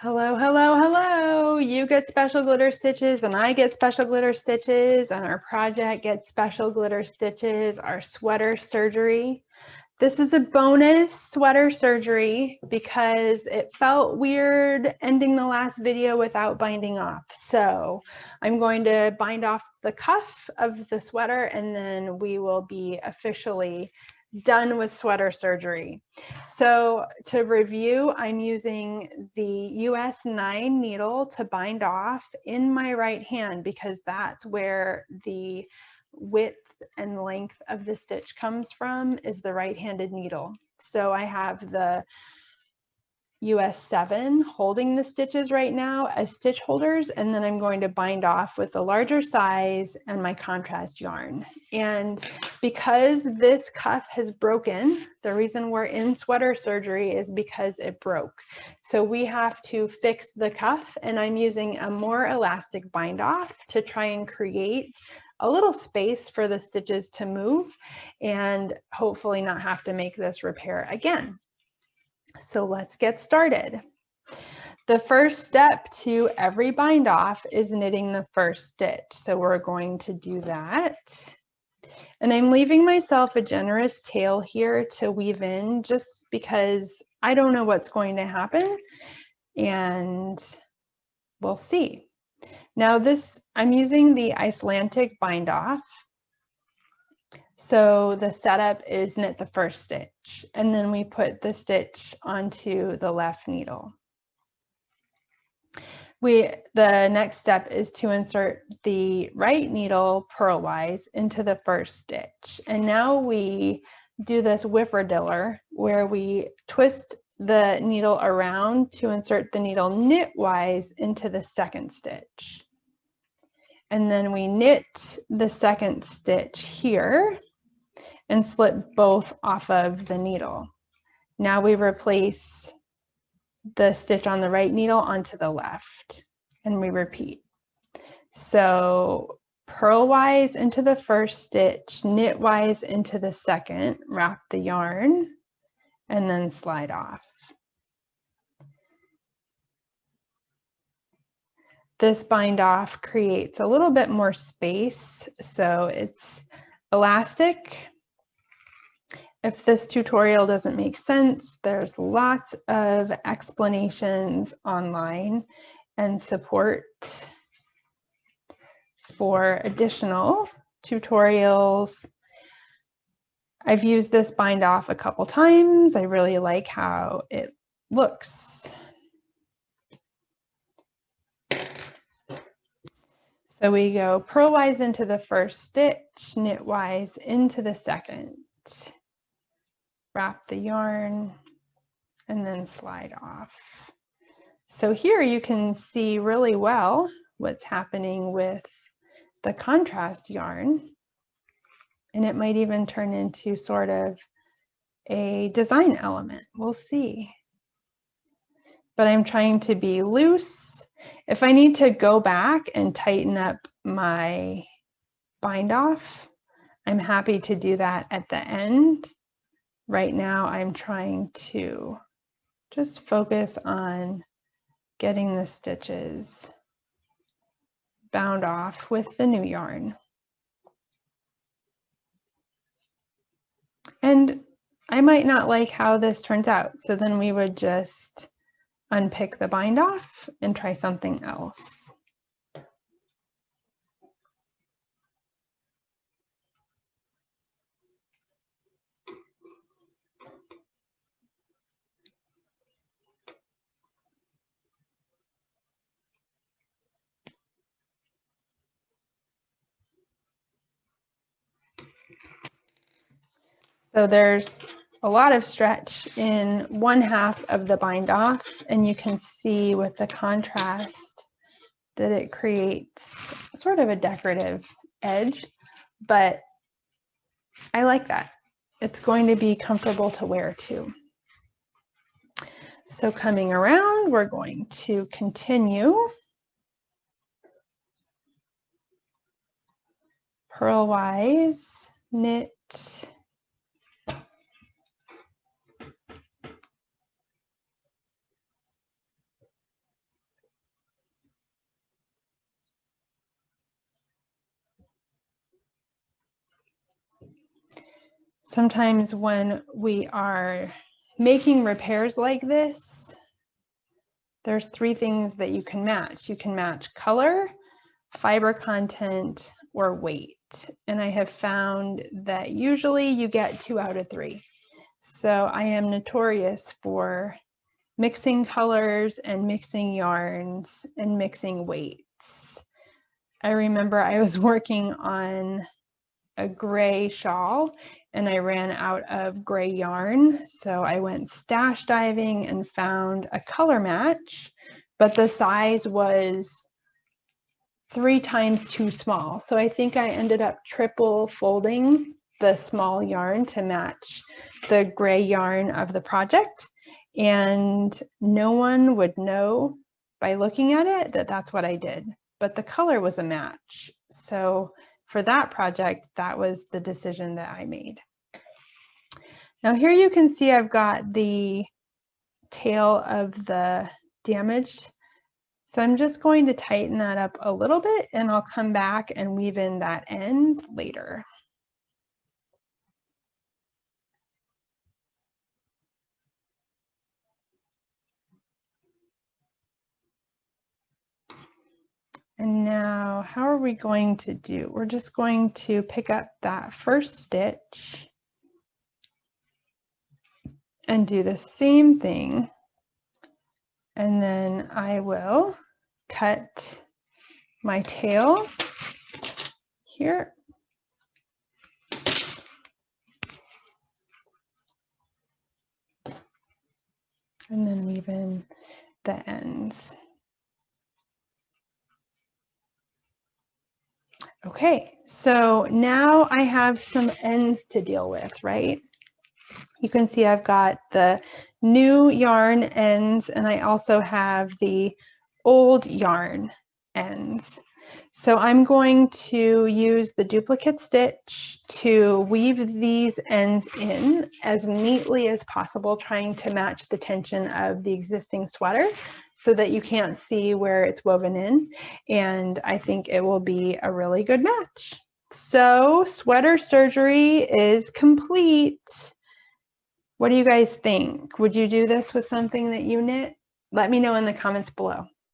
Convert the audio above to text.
Hello, hello, hello. You get special glitter stitches and I get special glitter stitches and our project gets special glitter stitches, our sweater surgery. This is a bonus sweater surgery because it felt weird ending the last video without binding off. So I'm going to bind off the cuff of the sweater and then we will be officially done with sweater surgery. So to review, I'm using the US 9 needle to bind off in my right hand because that's where the width and length of the stitch comes from, is the right-handed needle. So I have the US 7 holding the stitches right now as stitch holders, and then I'm going to bind off with a larger size and my contrast yarn. And because this cuff has broken, the reason we're in sweater surgery is because it broke. So we have to fix the cuff, and I'm using a more elastic bind off to try and create a little space for the stitches to move and hopefully not have to make this repair again. So let's get started. The first step to every bind off is knitting the first stitch. So we're going to do that. And I'm leaving myself a generous tail here to weave in just because I don't know what's going to happen and we'll see. Now I'm using the Icelandic bind off. So the setup is knit the first stitch and then we put the stitch onto the left needle. The next step is to insert the right needle purlwise into the first stitch. And now we do this whifferdiller where we twist the needle around to insert the needle knitwise into the second stitch. And then we knit the second stitch here and slip both off of the needle. Now we replace the stitch on the right needle onto the left and we repeat. So purlwise into the first stitch, knitwise into the second, wrap the yarn and then slide off. This bind off creates a little bit more space, so it's elastic. If this tutorial doesn't make sense, there's lots of explanations online and support for additional tutorials. I've used this bind off a couple times. I really like how it looks. So we go purlwise into the first stitch, knitwise into the second. Wrap the yarn and then slide off. So here you can see really well what's happening with the contrast yarn, and it might even turn into sort of a design element. We'll see. But I'm trying to be loose. If I need to go back and tighten up my bind off, I'm happy to do that at the end. Right now, I'm trying to just focus on getting the stitches bound off with the new yarn. And I might not like how this turns out, so then we would just unpick the bind off and try something else. So there's a lot of stretch in one half of the bind off, and you can see with the contrast that it creates sort of a decorative edge, but I like that. It's going to be comfortable to wear too. So coming around, we're going to continue. Purlwise, knit, sometimes when we are making repairs like this, there's 3 things that you can match. You can match color, fiber content, or weight. And I have found that usually you get 2 out of 3. So I am notorious for mixing colors and mixing yarns and mixing weights. I remember I was working on a gray shawl and I ran out of gray yarn. So I went stash diving and found a color match, but the size was 3 times too small. So I think I ended up triple folding the small yarn to match the gray yarn of the project. And no one would know by looking at it that that's what I did, but the color was a match. So for that project, that was the decision that I made. Now here you can see I've got the tail of the damaged. So I'm just going to tighten that up a little bit and I'll come back and weave in that end later. And now how are we going to do? We're just going to pick up that first stitch and do the same thing. And then I will cut my tail here. And then weave in the ends. Okay, so now I have some ends to deal with, right? You can see I've got the new yarn ends and I also have the old yarn ends. So I'm going to use the duplicate stitch to weave these ends in as neatly as possible, trying to match the tension of the existing sweater so that you can't see where it's woven in. And I think it will be a really good match. So sweater surgery is complete. What do you guys think? Would you do this with something that you knit? Let me know in the comments below.